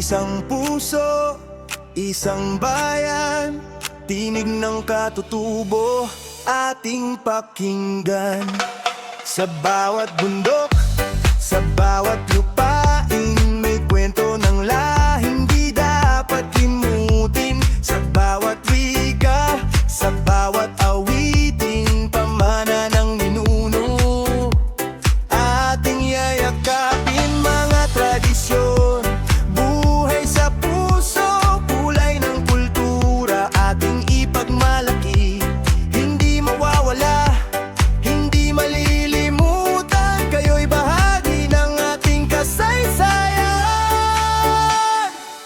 Isang puso, isang bayan, tinig ng katutubo ating pakinggan. Sa bawat bundok, sa bawat lupain, may kwento ng lahing di dapat limutin. Sa bawat wika, sa bawat awitin, pamana ng ninuno, ating yayakapin mga tradisyon. Buhay sa puso, kulay ng kultura, ating ipagmalaki. Hindi mawawala, hindi malilimutan, kayo'y bahagi ng ating kasaysayan.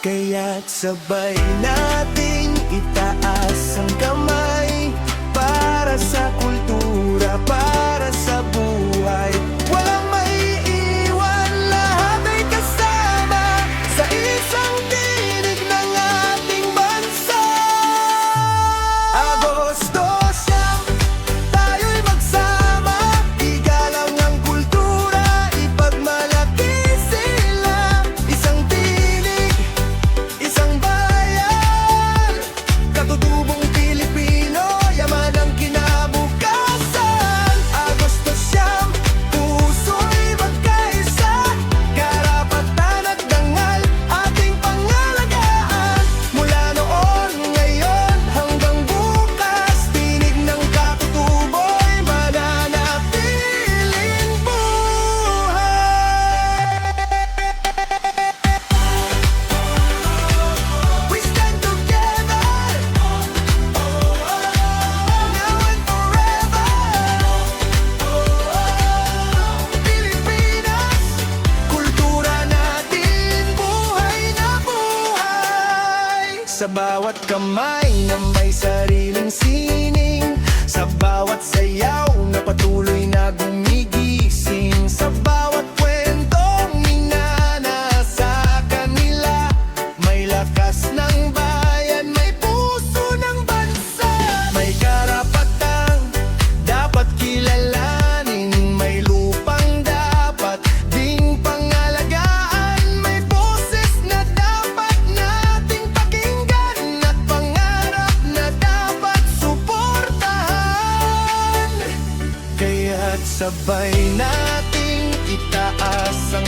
Kaya't sabay nating itaas ang kamay para sa kultura, para sa buhay. Walang maiiwan, lahat ay kasama sa isang tinig ng ating bansa. Agosto siyam, tayo'y magsama, igalang ang kultura, ipagmalaki sila. Isang tinig, isang bayan, katutubong Pilipino, yaman ang kinabukasan. Agosto siyam, puso'y magkaisa, karapatan at dangal ating pangalagaan. Mula noon, ngayon, hanggang bukas, tinig ng katutubo'y mananatiling buhay. We stand together, now and forever. Pilipinas, kultura natin, buhay na buhay. Sa bawat kamay na may sariling sining, sa bawat sayaw na patuloy na gumigising, sa bawat kwentong minanasa kanila, may lakas ng bayan, may puso ng bansa. May karapatang dapat kilalanin, may lupang dapat ding pangalagaan, may boses na dapat nating pakinggan, at pangarap na dapat suportahan. Kaya't sabay nating itaas ang